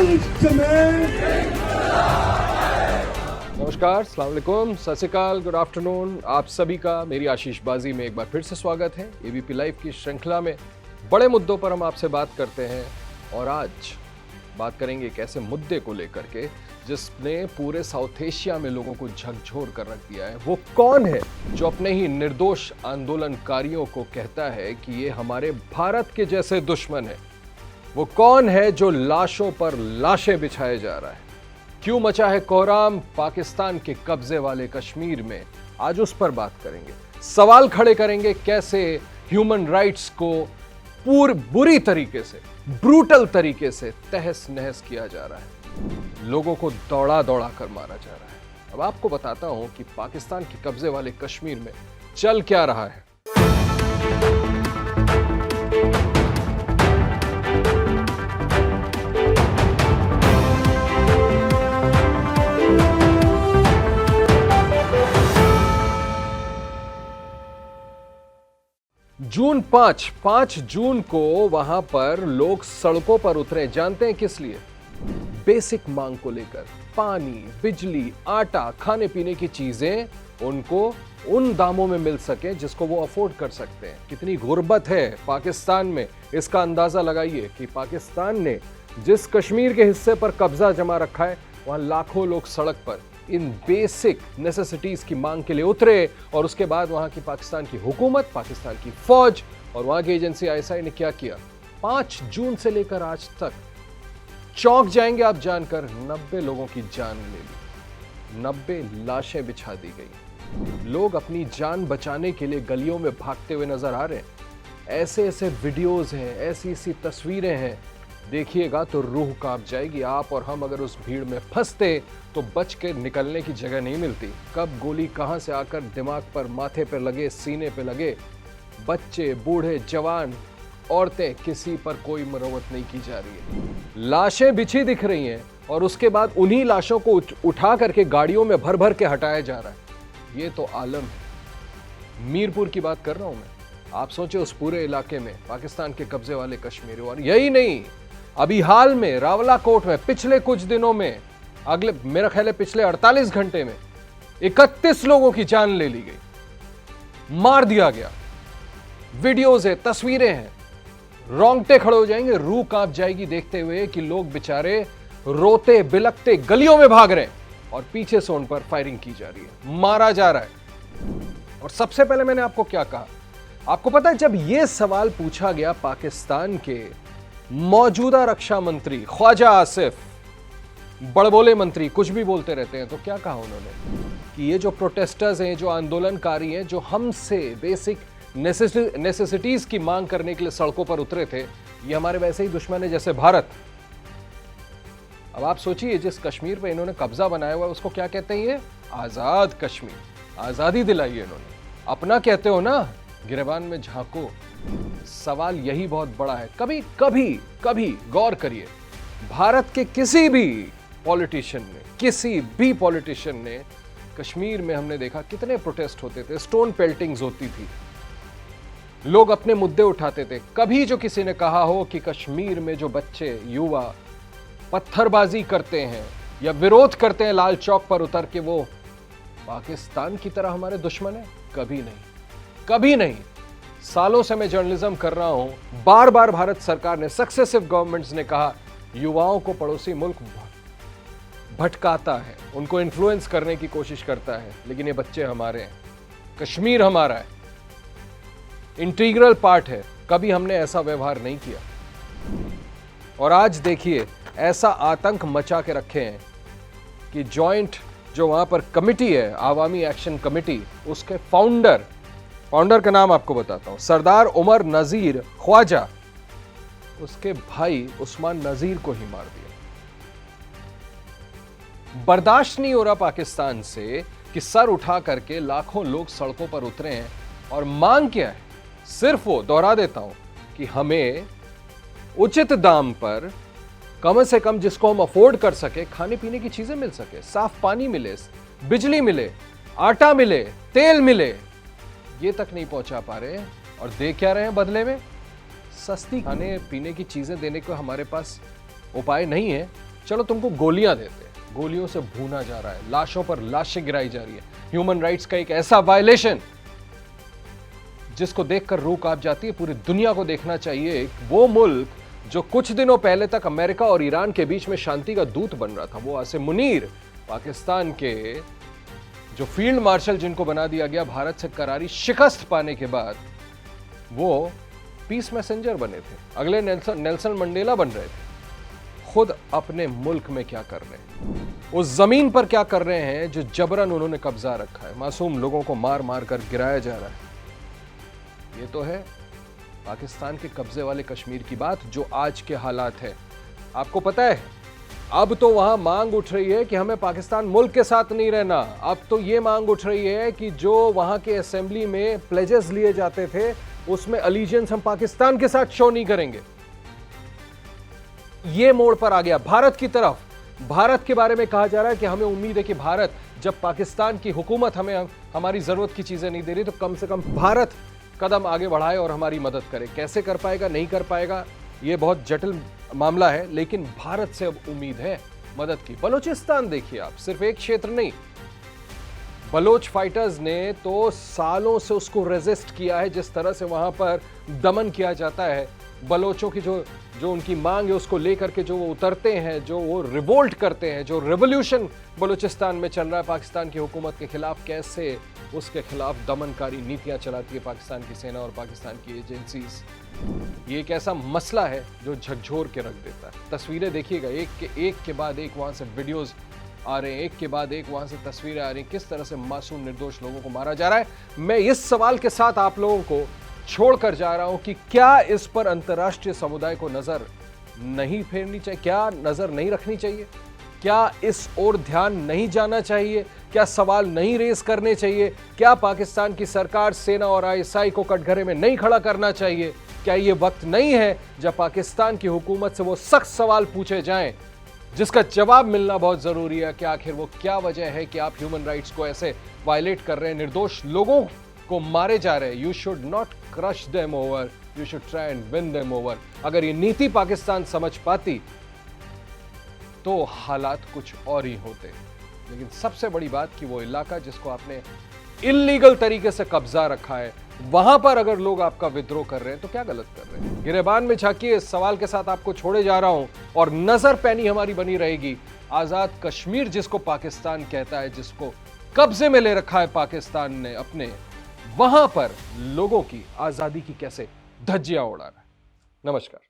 देश में। नमस्कार, अस्सलाम वालेकुम, सत श्री अकाल, गुड आफ्टरनून। आप सभी का मेरी आशीष बाजी में एक बार फिर से स्वागत है। एबीपी लाइव की श्रृंखला में बड़े मुद्दों पर हम आपसे बात करते हैं और आज बात करेंगे एक ऐसे मुद्दे को लेकर के जिसने पूरे साउथ एशिया में लोगों को झकझोर कर रख दिया है। वो कौन है जो अपने ही निर्दोष आंदोलनकारियों को कहता है कि ये हमारे भारत के जैसे दुश्मन है? वो कौन है जो लाशों पर लाशें बिछाए जा रहा है? क्यों मचा है कोहराम पाकिस्तान के कब्जे वाले कश्मीर में? आज उस पर बात करेंगे, सवाल खड़े करेंगे कैसे ह्यूमन राइट्स को बुरी तरीके से, ब्रूटल तरीके से तहस नहस किया जा रहा है, लोगों को दौड़ा दौड़ा कर मारा जा रहा है। अब आपको बताता हूं कि पाकिस्तान के कब्जे वाले कश्मीर में चल क्या रहा है। जून 5 जून को वहां पर लोग सड़कों पर उतरे। जानते हैं किस लिए? बेसिक मांग को लेकर। पानी, बिजली, आटा, खाने पीने की चीजें उनको उन दामों में मिल सके जिसको वो अफोर्ड कर सकते हैं। कितनी गुर्बत है पाकिस्तान में, इसका अंदाजा लगाइए कि पाकिस्तान ने जिस कश्मीर के हिस्से पर कब्जा जमा रखा है वहां लाखों लोग सड़क पर इन बेसिक नेसेसिटीज की मांग के लिए उतरे। और उसके बाद वहां की पाकिस्तान की हुकूमत, पाकिस्तान की फौज और वहां की एजेंसी आईएसआई ने क्या किया? 5 जून से लेकर आज तक चौंक जाएंगे आप जानकर, 90 लोगों की जान ले ली, 90 लाशें बिछा दी गई। लोग अपनी जान बचाने के लिए गलियों में भागते हुए नजर आ रहे हैं। ऐसे ऐसे वीडियोस हैं, ऐसी ऐसी तस्वीरें हैं, देखिएगा तो रूह कांप जाएगी। आप और हम अगर उस भीड़ में फंसते तो बच के निकलने की जगह नहीं मिलती। कब गोली कहां से आकर दिमाग पर, माथे पर लगे, सीने पे लगे। बच्चे, बूढ़े, जवान, औरतें, किसी पर कोई मरम्मत नहीं की जा रही है। लाशें बिछी दिख रही हैं और उसके बाद उन्हीं लाशों को उठा करके गाड़ियों में भर भर के हटाया जा रहा है। ये तो आलम है। मीरपुर की बात कर रहा हूं मैं। आप सोचे उस पूरे इलाके में पाकिस्तान के कब्जे वाले कश्मीर, और यही नहीं, अभी हाल में रावलाकोट में पिछले कुछ दिनों में, अगले मेरा ख्याल है पिछले 48 घंटे में 31 लोगों की जान ले ली गई, मार दिया गया। वीडियोज है, तस्वीरें हैं, रोंगटे खड़े हो जाएंगे, रूह कांप जाएगी देखते हुए कि लोग बेचारे रोते बिलखते गलियों में भाग रहे हैं और पीछे से उन पर फायरिंग की जा रही है, मारा जा रहा है। और सबसे पहले मैंने आपको क्या कहा? आपको पता है जब यह सवाल पूछा गया पाकिस्तान के मौजूदा रक्षा मंत्री ख्वाजा आसिफ, बड़बोले मंत्री, कुछ भी बोलते रहते हैं, तो क्या कहा उन्होंने कि ये जो प्रोटेस्टर्स हैं, जो आंदोलनकारी हैं, जो हमसे बेसिक नेसेसिटीज की मांग करने के लिए सड़कों पर उतरे थे, ये हमारे वैसे ही दुश्मन है जैसे भारत। अब आप सोचिए जिस कश्मीर पे इन्होंने कब्जा बनाया हुआ है उसको क्या कहते हैं? ये आजाद कश्मीर, आजादी दिलाई है इन्होंने। अपना कहते हो ना, गिरेबान में झांको। सवाल यही बहुत बड़ा है। कभी गौर करिए, भारत के किसी भी पॉलिटिशियन ने कश्मीर में हमने देखा कितने प्रोटेस्ट होते थे, स्टोन पेल्टिंग्स होती थी, लोग अपने मुद्दे उठाते थे। कभी जो किसी ने कहा हो कि कश्मीर में जो बच्चे, युवा पत्थरबाजी करते हैं या विरोध करते हैं लाल चौक पर उतर के, वो पाकिस्तान की तरह हमारे दुश्मन है? कभी नहीं। सालों से मैं जर्नलिज्म कर रहा हूं, बार बार भारत सरकार ने, सक्सेसिव गवर्नमेंट्स ने कहा युवाओं को पड़ोसी मुल्क भटकाता है, उनको इन्फ्लुएंस करने की कोशिश करता है, लेकिन ये बच्चे हमारे हैं, कश्मीर हमारा है, इंटीग्रल पार्ट है। कभी हमने ऐसा व्यवहार नहीं किया। और आज देखिए ऐसा आतंक मचा के रखे हैं कि जॉइंट जो वहां पर कमिटी है, आवामी एक्शन कमिटी, उसके फाउंडर का नाम आपको बताता हूं, सरदार उमर नजीर ख्वाजा, उसके भाई उस्मान नजीर को ही मार दिया। बर्दाश्त नहीं हो रहा पाकिस्तान से कि सर उठा करके लाखों लोग सड़कों पर उतरे हैं और मांग क्या है? सिर्फ वो, दोहरा देता हूं, कि हमें उचित दाम पर, कम से कम जिसको हम अफोर्ड कर सके, खाने पीने की चीजें मिल सके, साफ पानी मिले, बिजली मिले, आटा मिले, तेल मिले, ये तक नहीं पहुंचा पा रहे। और दे क्या रहे हैं बदले में? सस्ती खाने पीने की चीजें देने को हमारे पास उपाय नहीं है। चलो तुमको गोलियां देते हैं, गोलियों से भूना जा रहा है, लाशों पर लाशें गिराई जा रही है, ह्यूमन राइट्स का एक ऐसा वायलेशन जिसको देखकर रूह कांप जाती है। पूरी दुनिया को देखना चाहिए। वो मुल्क जो कुछ दिनों पहले तक अमेरिका और ईरान के बीच में शांति का दूत बन रहा था, वो आसिम मुनीर, पाकिस्तान के जो फील्ड मार्शल जिनको बना दिया गया भारत से करारी शिकस्त पाने के बाद, वो पीस मैसेंजर बने थे, अगले नेल्सन मंडेला बन रहे थे। खुद अपने मुल्क में क्या कर रहे हैं, उस जमीन पर क्या कर रहे हैं जो जबरन उन्होंने कब्जा रखा है, मासूम लोगों को मार मार कर गिराया जा रहा है। ये तो है पाकिस्तान के कब्जे वाले कश्मीर की बात, जो आज के हालात है। आपको पता है अब तो वहां मांग उठ रही है कि हमें पाकिस्तान मुल्क के साथ नहीं रहना। अब तो ये मांग उठ रही है कि जो वहां के असेंबली में प्लेजेस लिए जाते थे उसमें अलीजेंस हम पाकिस्तान के साथ शो नहीं करेंगे। ये मोड़ पर आ गया भारत की तरफ। भारत के बारे में कहा जा रहा है कि हमें उम्मीद है कि भारत, जब पाकिस्तान की हुकूमत हमें हमारी जरूरत की चीजें नहीं दे रही, तो कम से कम भारत कदम आगे बढ़ाए और हमारी मदद करे। कैसे कर पाएगा, नहीं कर पाएगा, ये बहुत जटिल मामला है, लेकिन भारत से अब उम्मीद है मदद की। बलूचिस्तान देखिए आप, सिर्फ एक क्षेत्र नहीं, बलोच फाइटर्स ने तो सालों से उसको रेजिस्ट किया है। जिस तरह से वहां पर दमन किया जाता है, बलोचों की जो उनकी मांग है उसको लेकर के जो वो उतरते हैं, जो वो रिवोल्ट करते हैं, जो रेवोल्यूशन बलूचिस्तान में चल रहा है पाकिस्तान की हुकूमत के खिलाफ, कैसे उसके खिलाफ दमनकारी नीतियां चलाती है पाकिस्तान की सेना और पाकिस्तान की एजेंसीज। ये एक ऐसा मसला है जो झकझोर के रख देता है। तस्वीरें देखिएगा, एक के बाद एक वहां से वीडियोस आ रहे हैं, एक के बाद एक वहां से तस्वीरें आ रही हैं, किस तरह से मासूम निर्दोष लोगों को मारा जा रहा है। मैं इस सवाल के साथ आप लोगों को छोड़कर जा रहा हूं कि क्या इस पर अंतर्राष्ट्रीय समुदाय को नजर नहीं फेरनी चाहिए, क्या नजर नहीं रखनी चाहिए, क्या इस ओर ध्यान नहीं जाना चाहिए, क्या सवाल नहीं रेज करने चाहिए, क्या पाकिस्तान की सरकार, सेना और आईएसआई को कटघरे में नहीं खड़ा करना चाहिए? क्या ये वक्त नहीं है जब पाकिस्तान की हुकूमत से वो सख्त सवाल पूछे जाएं जिसका जवाब मिलना बहुत जरूरी है कि आखिर वो क्या वजह है कि आप ह्यूमन राइट्स को ऐसे वायलेट कर रहे हैं, निर्दोष लोगों को मारे जा रहे हैं। You should not crush them over, you should try and win them over. अगर ये नीति पाकिस्तान समझ पाती तो हालात कुछ और ही होते। लेकिन सबसे बड़ी बात कि वो इलाका जिसको आपने इल्लीगल तरीके से कब्जा रखा है, वहां पर अगर लोग आपका विद्रोह कर रहे हैं तो क्या गलत कर रहे हैं? गिरेबान में झांकिए, इस सवाल के साथ आपको छोड़े जा रहा हूं और नजर पैनी हमारी बनी रहेगी। आजाद कश्मीर जिसको पाकिस्तान कहता है, जिसको कब्जे में ले रखा है पाकिस्तान ने अपने, वहां पर लोगों की आजादी की कैसे धज्जियां उड़ा रहा है। नमस्कार।